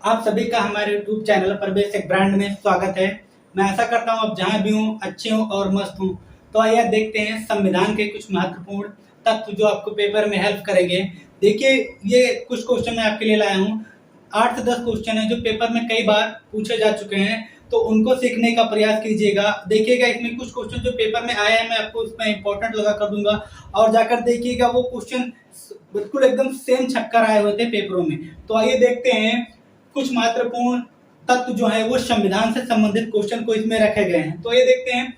आप सभी का हमारे YouTube चैनल प्रवेश एक ब्रांड में स्वागत है। मैं आशा करता हूँ आप जहाँ भी हों अच्छे हों और मस्त हों। तो आइए देखते हैं संविधान के कुछ महत्वपूर्ण तत्व जो आपको पेपर में हेल्प करेंगे। देखिए, ये कुछ क्वेश्चन मैं आपके लिए लाया हूँ। 8 से 10 क्वेश्चन है जो पेपर में कई बार पूछे जा चुके हैं, तो उनको सीखने का प्रयास कीजिएगा। देखिएगा, इसमें कुछ क्वेश्चन जो पेपर में आए हैं मैं आपको उसमें इंपॉर्टेंट लगा कर दूंगा, और जाकर देखिएगा वो क्वेश्चन बिल्कुल एकदम सेम छप कर आए हुए थे पेपरों में। तो आइए देखते हैं कुछ महत्वपूर्ण तत्व जो है वो संविधान से संबंधित क्वेश्चन को इसमें रखे गए हैं। तो ये देखते हैं,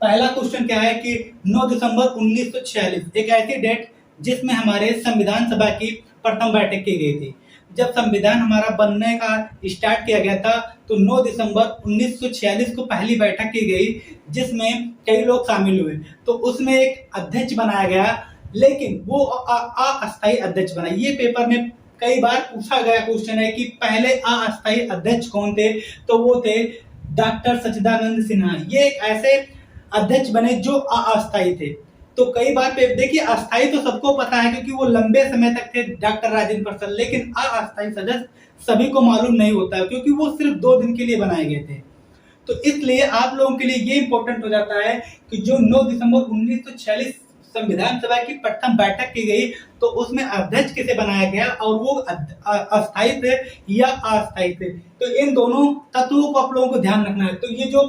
पहला क्वेश्चन क्या है कि 9 दिसंबर 1946 एक ऐसी डेट जिसमें हमारे संविधान सभा की प्रथम बैठक की गई थी। जब संविधान हमारा बनने का स्टार्ट किया गया था तो 9 दिसंबर 1946 को पहली बैठक की गई, जिसमें कई लोग शामिल हुए। तो उसमें एक अध्यक्ष बनाया गया, लेकिन वो अस्थायी अध्यक्ष बना। ये पेपर में कई बार पूछा गया क्वेश्चन है कि पहले अस्थायी अध्यक्ष कौन थे, तो वो थे डॉक्टर सच्चिदानंद सिन्हा। ये एक ऐसे अध्यक्ष बने जो अस्थायी थे। तो कई बार देखिए, अस्थायी तो सबको पता है क्योंकि वो लंबे समय तक थे डॉक्टर राजेंद्र प्रसाद, लेकिन अस्थायी सदस्य सभी को मालूम नहीं होता है क्योंकि वो सिर्फ 2 दिन के लिए बनाए गए थे। तो इसलिए आप लोगों के लिए ये इंपॉर्टेंट हो जाता है कि जो 9 दिसंबर 1946 संविधान सभा की प्रथम बैठक की गई, तो उसमें अध्यक्ष किसे बनाया गया और वो अस्थायी थे या अस्थायी थे। तो इन दोनों तत्वों को आप लोगों को ध्यान रखना है। तो ये जो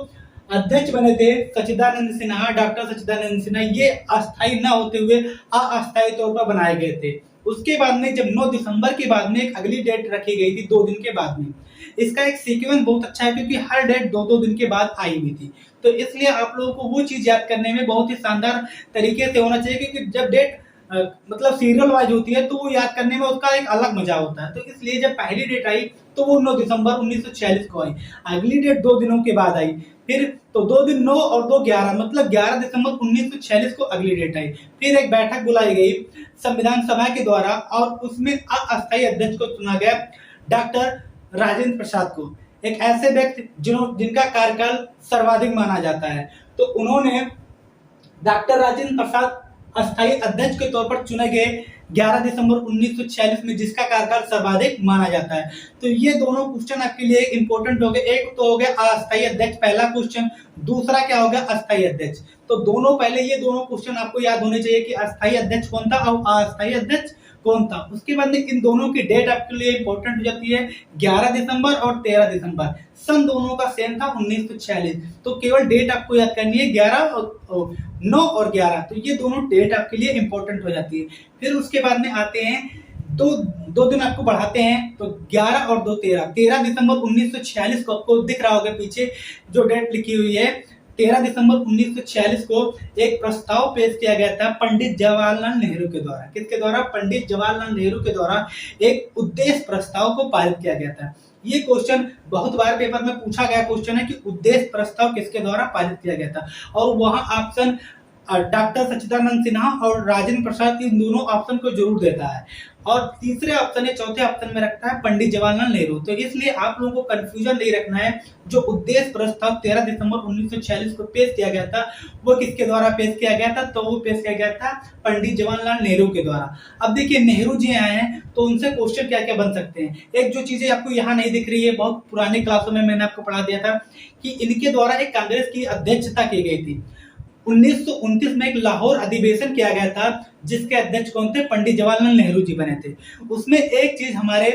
अध्यक्ष बने थे सच्चिदानंद सिन्हा, डॉक्टर सच्चिदानंद सिन्हा, ये अस्थायी न होते हुए अस्थायी तौर पर बनाए गए थे। उसके बाद में जब 9 दिसंबर के बाद में एक अगली डेट रखी गई थी 2 दिन के बाद में। इसका एक सीक्वेंस बहुत अच्छा है क्योंकि हर डेट 2-2 दिन के बाद आई हुई थी। तो इसलिए आप लोगों को वो चीज याद करने में बहुत ही शानदार तरीके से होना चाहिए, क्योंकि जब डेट मतलब सीरियल वाइज होती है तो वो याद करने में उसका एक अलग मजा होता है। तो इसलिए जब पहली डेट आई तो वो 9 दिसंबर 1946 को आई, अगली डेट 2 दिनों के बाद आई, फिर तो 2 दिन 9 और 2 11, मतलब 11 दिसंबर 1946 को अगली डेट आई। फिर एक बैठक बुलाई गई संविधान सभा के द्वारा और उसमें अस्थायी अध्यक्ष को चुना गया डॉक्टर राजेंद्र प्रसाद को, एक ऐसे व्यक्ति जिनका कार्यकाल सर्वाधिक माना जाता है। तो उन्होंने डॉक्टर राजेंद्र प्रसाद अस्थायी अध्यक्ष के तौर पर चुने गए 11 दिसंबर 1946 में, जिसका कार्यकाल सर्वाधिक माना जाता है। तो ये दोनों क्वेश्चन आपके लिए इंपॉर्टेंट हो गए। एक तो हो गया अस्थायी अध्यक्ष, पहला क्वेश्चन। दूसरा क्या हो गया, अस्थायी अध्यक्ष। तो दोनों पहले ये दोनों क्वेश्चन आपको याद होने चाहिए कि अस्थायी अध्यक्ष कौन था और अस्थायी अध्यक्ष कौन था। उसके बाद में इन दोनों की डेट आपके लिए इंपॉर्टेंट हो जाती है, 11 दिसंबर और 13 दिसंबर। सन दोनों का सेम था 1946। तो केवल डेट आपको याद करनी है 11 और 9 और 11। तो ये दोनों डेट आपके लिए इंपॉर्टेंट हो जाती है। फिर उसके बाद में आते हैं दो दिन आपको बढ़ाते हैं, तो 11 और 2 13। 13 दिसंबर 1946 को आपको दिख रहा होगा पीछे जो डेट लिखी हुई है। 13 दिसंबर 1946 को एक प्रस्ताव पेश किया गया था पंडित जवाहरलाल नेहरू के द्वारा। किसके द्वारा? पंडित जवाहरलाल नेहरू के द्वारा एक उद्देश्य प्रस्ताव को पारित किया गया था। ये क्वेश्चन बहुत बार पेपर में पूछा गया क्वेश्चन है कि उद्देश्य प्रस्ताव किसके द्वारा पारित किया गया था, और वहां ऑप्शन डॉक्टर सच्चिदानंद सिन्हा और राजेंद्र प्रसाद, इन दोनों ऑप्शन को जरूर देता है, और तीसरे ऑप्शन या चौथे ऑप्शन में रखता है पंडित जवाहरलाल नेहरू। तो इसलिए आप लोगों को कंफ्यूजन नहीं रखना है। जो उद्देश्य प्रस्ताव 13 दिसंबर 1946 को पेश किया गया था वो किसके द्वारा पेश किया गया था? तो वो पेश किया गया था पंडित जवाहरलाल नेहरू के द्वारा। अब देखिए, नेहरू जी आए हैं तो उनसे क्वेश्चन क्या क्या बन सकते हैं। एक जो चीजें आपको यहाँ नहीं दिख रही है, बहुत पुरानी क्लासों में मैंने आपको पढ़ा दिया था कि इनके द्वारा एक कांग्रेस की अध्यक्षता की गई थी। 1929 में एक लाहौर अधिवेशन किया गया था जिसके अध्यक्ष कौन थे? पंडित जवाहरलाल नेहरू जी बने थे। उसमें एक चीज हमारे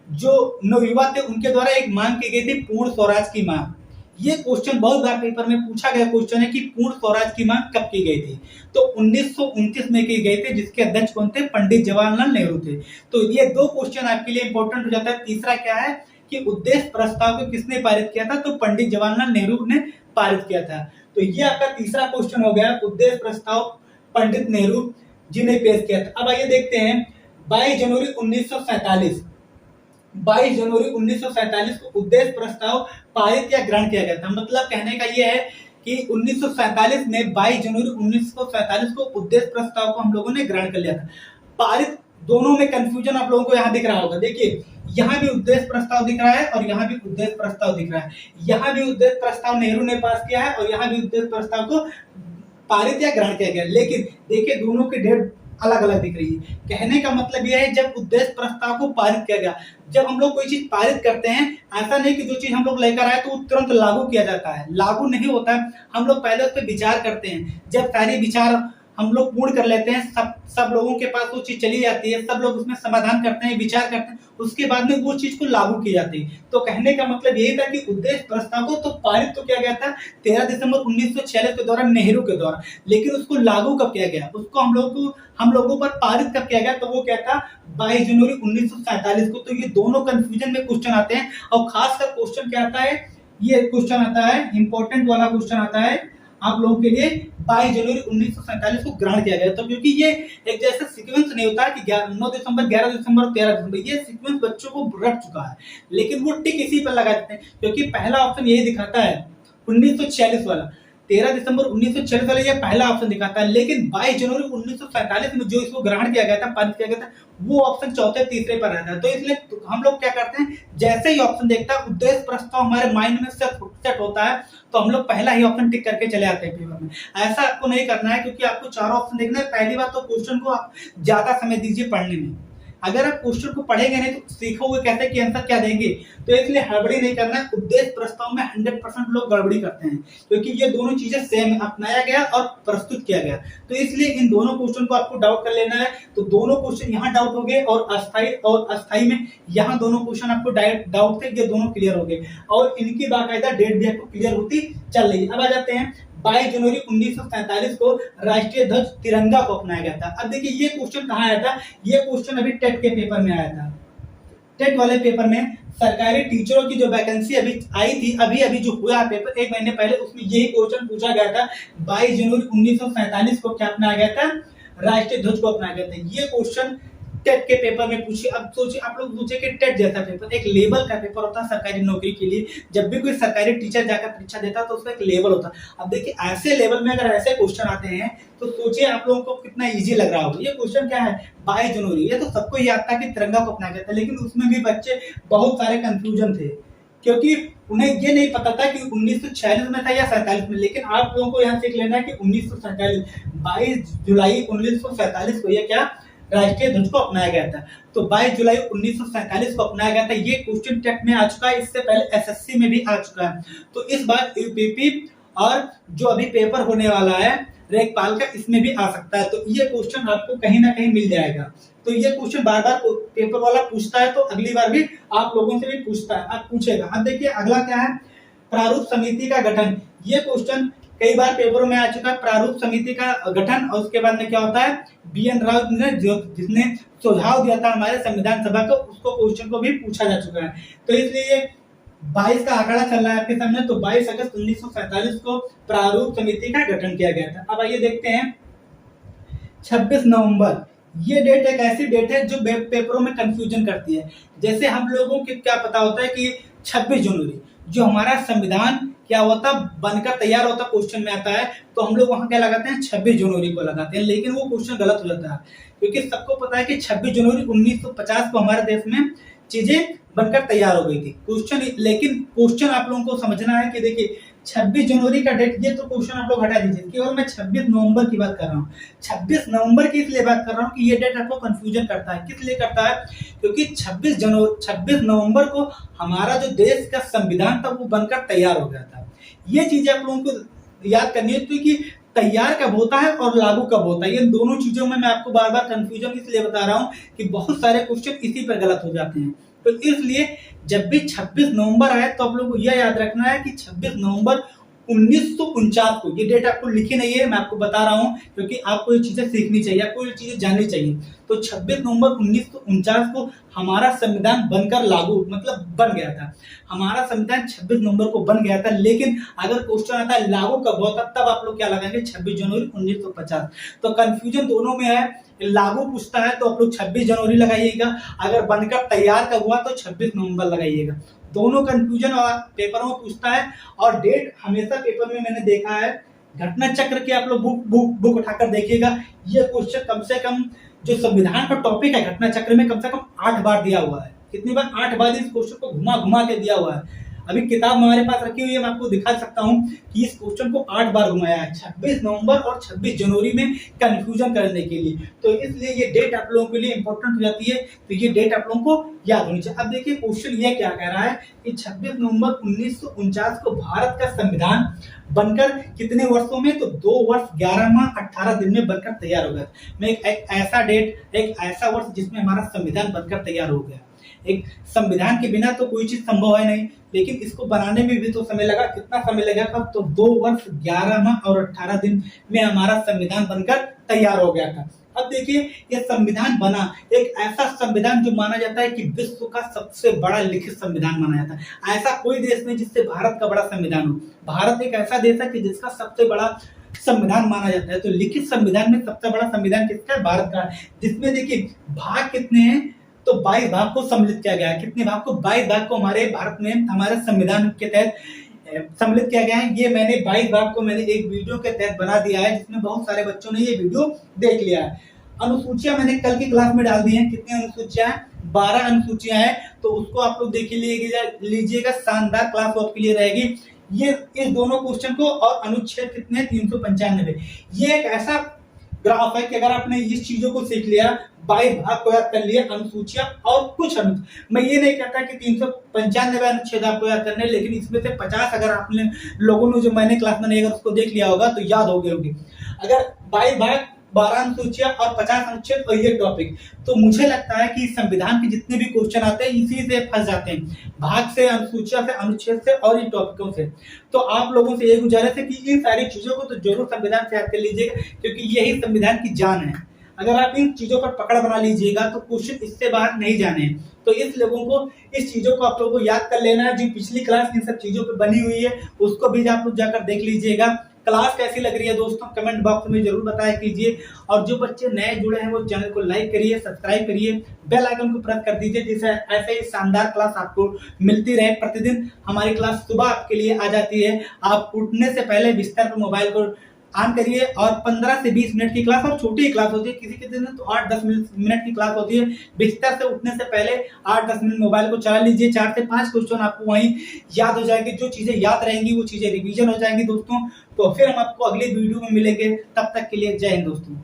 जो नवयुवा थे उनके द्वारा एक मांग की गई थी, पूर्ण स्वराज की मांग। ये क्वेश्चन बहुत बार पेपर में पूछा गया क्वेश्चन है कि पूर्ण स्वराज की मांग कब की गई थी? तो 1929 में की गई थी, जिसके अध्यक्ष कौन थे? पंडित जवाहरलाल नेहरू थे। तो ये 2 क्वेश्चन आपके लिए इंपॉर्टेंट हो जाता है। तीसरा क्या है कि उद्देश्य प्रस्ताव को किसने पारित किया था? तो पंडित जवाहरलाल नेहरू ने पारित किया था। तो ये आपका तीसरा क्वेश्चन हो गया, उद्देश्य प्रस्ताव पंडित नेहरू जी ने पेश किया था। अब आइए देखते हैं 22 जनवरी 1947। 22 जनवरी 1947 को उद्देश्य प्रस्ताव पारित या ग्रहण किया गया था। मतलब कहने का यह है कि 1947 में 22 जनवरी 1947 को उद्देश्य प्रस्ताव को हम लोगों ने ग्रहण कर लिया था। पारित, दोनों में कंफ्यूजन आप लोगों को यहाँ दिख रहा होगा। देखिए, यहाँ भी उद्देश्य प्रस्ताव दिख रहा है और यहाँ भी उद्देश्य प्रस्ताव दिख रहा है। यहाँ भी उद्देश्य प्रस्ताव नेहरू ने पास किया है और यहाँ भी उद्देश्य प्रस्ताव को पारित या ग्रहण किया गया। लेकिन देखिए, दोनों की डेट अलग अलग दिख रही है। कहने का मतलब यह है जब उद्देश्य प्रस्ताव को पारित किया गया, जब हम लोग कोई चीज पारित करते हैं, ऐसा नहीं कि जो चीज हम लोग लेकर आए तो वो तुरंत लागू किया जाता है, लागू नहीं होता है। हम लोग पहले उस पर विचार करते हैं, जब सारे विचार हम लोग पूर्ण कर लेते हैं, सब लोगों के पास वो चीज चली जाती है, सब लोग उसमें समाधान करते हैं, विचार करते हैं, उसके बाद में वो चीज को लागू की जाती है। तो कहने का मतलब यही था कि उद्देश्य प्रस्ताव को तो पारित तो किया गया था 13 दिसंबर 1946 के दौरान, नेहरू के दौरान, लेकिन उसको लागू कब किया गया, उसको हम लोगों पर पारित कब किया गया, तो वो क्या था 22 जनवरी 1947 को। तो ये दोनों कंफ्यूजन में क्वेश्चन आते हैं, और खासकर क्वेश्चन क्या आता है, ये क्वेश्चन आता है, इंपॉर्टेंट वाला क्वेश्चन आता है आप लोगों के लिए। 22 जनवरी 1947 को ग्रहण किया गया, तो क्योंकि ये एक जैसा सीक्वेंस नहीं होता कि 9 दिसंबर, 11 दिसंबर और 13 दिसंबर, ये सीक्वेंस बच्चों को रट चुका है, लेकिन वो टिक इसी पर लगा देते हैं, क्योंकि पहला ऑप्शन यही दिखाता है 1946 वाला, 13 दिसंबर 1946 वाला ये पहला ऑप्शन दिखाता है, लेकिन 22 जनवरी 1947 में जो इसको ग्रहण किया गया था, पारित किया गया था, वो ऑप्शन चौथे तीसरे पर रहता है। तो इसलिए हम लोग क्या करते हैं, जैसे ही ऑप्शन देखता है, उद्देश्य प्रस्ताव हमारे माइंड में सेट होता है, तो हम लोग पहला ही ऑप्शन टिक करके चले आते हैं पेपर में। ऐसा आपको नहीं करना है, क्योंकि आपको चारों ऑप्शन देखना है। पहली बात तो क्वेश्चन को आप ज्यादा समय दीजिए पढ़ने में। अगर आप क्वेश्चन को पढ़ेंगे नहीं तो सीखोगे कैसे कि आंसर क्या देंगे, तो इसलिए हड़बड़ी नहीं करना है। उद्देश्य प्रस्ताव में 100% लोग गड़बड़ी करते हैं, क्योंकि ये दोनों चीजें सेम अपनाया गया और प्रस्तुत किया गया, तो इसलिए इन दोनों क्वेश्चन को आपको डाउट कर लेना है। तो दोनों क्वेश्चन यहाँ डाउट हो गए, और अस्थायी में यहाँ दोनों क्वेश्चन आपको डाउट थे, ये दोनों क्लियर हो गए, और इनकी बाकायदा डेट भी आपको क्लियर होती चल रही है। अब आ जाते हैं 22 जनवरी 1947 को राष्ट्रीय ध्वज तिरंगा को अपनाया गया था। अब देखिए ये क्वेश्चन कहाँ आया था, ये क्वेश्चन अभी टेट के पेपर में आया था। टेट वाले पेपर में सरकारी टीचरों की जो वैकेंसी अभी आई थी, अभी जो हुआ पेपर 1 महीने पहले, उसमें यही क्वेश्चन पूछा गया था। 22 जनवरी 1947 को क्या अपनाया गया था, राष्ट्रीय ध्वज को अपनाया गया था। ये क्वेश्चन टेट के पेपर में पूछिए। अब सोचिए, आप लोग सोचिए कि टेट जैसा पेपर एक लेवल का पेपर होता है सरकारी नौकरी के लिए। जब भी कोई सरकारी टीचर जाकर परीक्षा देता है तो उसका एक लेवल होता है। अब देखिए ऐसे लेवल में अगर ऐसे क्वेश्चन आते हैं तो सोचिए आप लोगों को कितना इजी लग रहा होगा। ये क्वेश्चन क्या है, 22 जनवरी, ये तो सबको याद था कि तिरंगा को अपनाया गया था, लेकिन उसमें भी बच्चे बहुत सारे कंफ्यूजन थे, क्योंकि उन्हें ये नहीं पता था कि 1946 में था या 47 में। लेकिन आप लोगों को यहाँ सीख लेना है कि 1947, 22 जुलाई 1947 को ये क्या राष्ट्रीय ध्वज को अपनाया गया था। तो 22 जुलाई 1947 को अपनाया गया था। ये क्वेश्चन टेट में आ चुका है, इससे पहले एसएससी में भी आ चुका है। तो इस बार यूपीपी और जो अभी पेपर होने वाला है रेकपाल का, इसमें भी आ सकता है। तो ये क्वेश्चन आपको कहीं ना कहीं मिल जाएगा। तो ये क्वेश्चन बार बार पेपर वाला पूछता है, तो अगली बार भी आप लोगों से भी पूछता है, आप पूछेगा। अब देखिए अगला क्या है, प्रारूप समिति का गठन। ये क्वेश्चन कई बार पेपरों में आ चुका है, प्रारूप समिति का गठन। और उसके बाद में क्या होता है, बीएन राव ने जिसने सुझाव दिया था हमारे संविधान सभा को, उसको क्वेश्चन को भी पूछा जा चुका है। तो इसलिए 22 का आंकड़ा चल रहा है आपके सामने। तो 22 अगस्त 1947 को प्रारूप समिति का गठन किया गया था। अब आइए देखते हैं 26 नवंबर। ये डेट एक ऐसी डेट है जो पेपरों में कंफ्यूजन करती है। जैसे हम लोगों को क्या पता होता है कि 26 जनवरी जो हमारा संविधान क्या होता बनकर तैयार होता, क्वेश्चन में आता है, तो हम लोग वहां क्या लगाते हैं 26 जनवरी को लगाते हैं, लेकिन वो क्वेश्चन गलत हो जाता है। क्योंकि सबको पता है कि 26 जनवरी 1950 को हमारे देश में चीजें बनकर तैयार हो गई थी क्वेश्चन। लेकिन क्वेश्चन आप लोगों को समझना है कि देखिए 26 जनवरी का डेट, ये तो क्वेश्चन आप लोग हटा दीजिए, केवल मैं 26 नवंबर की बात कर रहा हूँ। 26 नवंबर की इसलिए बात कर रहा हूँ कि ये डेट आपको कंफ्यूजन करता है। किस लिए करता है, क्योंकि 26 नवंबर को हमारा जो देश का संविधान था वो बनकर तैयार हो गया था। ये चीजें आप लोगों को याद करनी है, क्योंकि तैयार कब होता है और लागू कब होता है, ये दोनों चीजों में मैं आपको बार बार कंफ्यूजन इसलिए बता रहा हूँ कि बहुत सारे क्वेश्चन इसी पर गलत हो जाते हैं। तो इसलिए जब भी 26 नवंबर आए तो आप लोगों को यह याद रखना है कि 26 नवंबर 1949 को, ये डेट आपको लिखी नहीं है, मैं आपको बता रहा हूँ क्योंकि आपको ये चीजें सीखनी चाहिए, आपको ये चीजें जाननी चाहिए। तो 26 नवंबर 1949 को हमारा संविधान बनकर लागू मतलब बन गया था। हमारा संविधान 26 नवंबर को बन गया था, लेकिन अगर क्वेश्चन आता है लागू कब हुआ था, तब आप लोग क्या लगाएंगे 26 जनवरी 1950। तो कंफ्यूजन दोनों में है। लागू पूछता है तो आप लोग 26 जनवरी लगाइएगा, अगर बनकर तैयार कब हुआ तो 26 नवंबर लगाइएगा। दोनों कंफ्यूजन और पेपरों में पूछता है। और डेट हमेशा पेपर में मैंने देखा है, घटना चक्र की आप लोग बुक उठाकर देखिएगा, ये क्वेश्चन कम से कम जो संविधान का टॉपिक है घटना चक्र में कम से कम 8 बार दिया हुआ है। कितनी बार, 8 बार इस क्वेश्चन को घुमा घुमा के दिया हुआ है। अभी किताब हमारे पास रखी हुई है, मैं आपको दिखा सकता हूँ कि इस क्वेश्चन को 8 बार घुमाया है 26 नवंबर और 26 जनवरी में कंफ्यूजन करने के लिए। तो इसलिए ये डेट आप लोगों के लिए इंपॉर्टेंट हो जाती है, तो ये डेट आप लोगों को याद होनी चाहिए। अब देखिए क्वेश्चन ये क्या कह रहा है कि 26 नवंबर 1949 को भारत का संविधान बनकर कितने वर्षों में, तो 2 वर्ष 11 माह 18 दिन में बनकर तैयार हो गया। मैं एक ऐसा डेट, एक ऐसा वर्ष जिसमें हमारा संविधान बनकर तैयार हो गया। एक संविधान के बिना तो कोई चीज संभव है नहीं, लेकिन इसको बनाने में भी तो समय लगा। कितना समय लगा था, तो 2 वर्ष 11 माह और 18 दिन में हमारा संविधान बनकर तैयार हो गया था। अब देखिए ये संविधान बना, एक ऐसा संविधान जो माना जाता है कि विश्व का सबसे बड़ा लिखित संविधान माना जाता है। ऐसा कोई देश नहीं जिससे भारत का बड़ा संविधान हो। भारत एक ऐसा देश है कि जिसका सबसे बड़ा संविधान माना जाता है। तो लिखित संविधान में सबसे बड़ा संविधान किसका है, भारत का। जिसमें देखिए भाग कितने हैं, तो 22 भाग को सम्मिलित किया गया है। कितने भाग को, 22 भाग को हमारे भारत में हमारे संविधान के तहत सम्मिलित किया गया है। ये मैंने 22 भाग को मैंने एक वीडियो के तहत बना दिया है, जिसमें बहुत सारे बच्चों ने ये वीडियो देख लिया है। अनुसूचियां मैंने कल की क्लास में डाल दी हैं। कितनी अनुसूचियां हैं, 12 अनुसूचियां हैं। तो उसको आप लोग देख लीजिएगा, शानदार क्लास आपके लिए रहेगी। ये इस दोनों क्वेश्चन को, और अनुच्छेद कितने हैं, 395। ये एक ऐसा ग्राफ है कि अगर आपने इस चीजों को सीख लिया, 22 भाग को याद कर लिया, अनुसूचियां और कुछ मैं ये नहीं कहता कि 395 अनुच्छेद आपको याद करने, लेकिन इसमें से 50 अगर आपने लोगों ने जो मैंने क्लास में अगर उसको देख लिया होगा तो याद हो गए होंगे। अगर 22 भाग, 12 अनुसूचियां और 50 अनुच्छेद और ये टॉपिक, तो मुझे लगता है कि संविधान के जितने भी क्वेश्चन आते हैं इसी से फंस जाते हैं, भाग से, अनुसूचिया से, अनुच्छेद से और इन टॉपिकों से। तो आप लोगों से ये गुजारिश है कि इन सारी चीजों को तो जरूर संविधान से याद कर लीजिएगा, क्योंकि यही संविधान की जान है। अगर आप इन चीजों पर पकड़ बना लीजिएगा तो क्वेश्चन इससे बाहर नहीं जाने। तो इस लोगों को, इस चीजों को आप लोगों को याद कर लेना है। जो पिछली क्लास इन सब चीजों पर बनी हुई है उसको भी आप लोग जाकर देख लीजिएगा। क्लास कैसी लग रही है दोस्तों, कमेंट बॉक्स में जरूर बताया कीजिए। और जो बच्चे नए जुड़े हैं वो चैनल को लाइक करिए, सब्सक्राइब करिए, बेल आइकन को प्रेस कर दीजिए, जिससे ऐसे ही शानदार क्लास आपको मिलती रहे। प्रतिदिन हमारी क्लास सुबह आपके लिए आ जाती है। आप उठने से पहले बिस्तर पर मोबाइल को ऑन करिए, और 15 से 20 मिनट की क्लास, और छोटी क्लास होती है, किसी दिन तो 8-10 मिनट की क्लास होती है। बिस्तर से उठने से पहले 8-10 मिनट मोबाइल को चला लीजिए। 4 से 5 क्वेश्चन आपको वहीं याद हो जाएंगे। जो चीजें याद रहेंगी वो चीजें रिवीजन हो जाएंगी दोस्तों। तो फिर हम आपको अगले वीडियो में मिलेंगे, तब तक के लिए जय हिंद दोस्तों।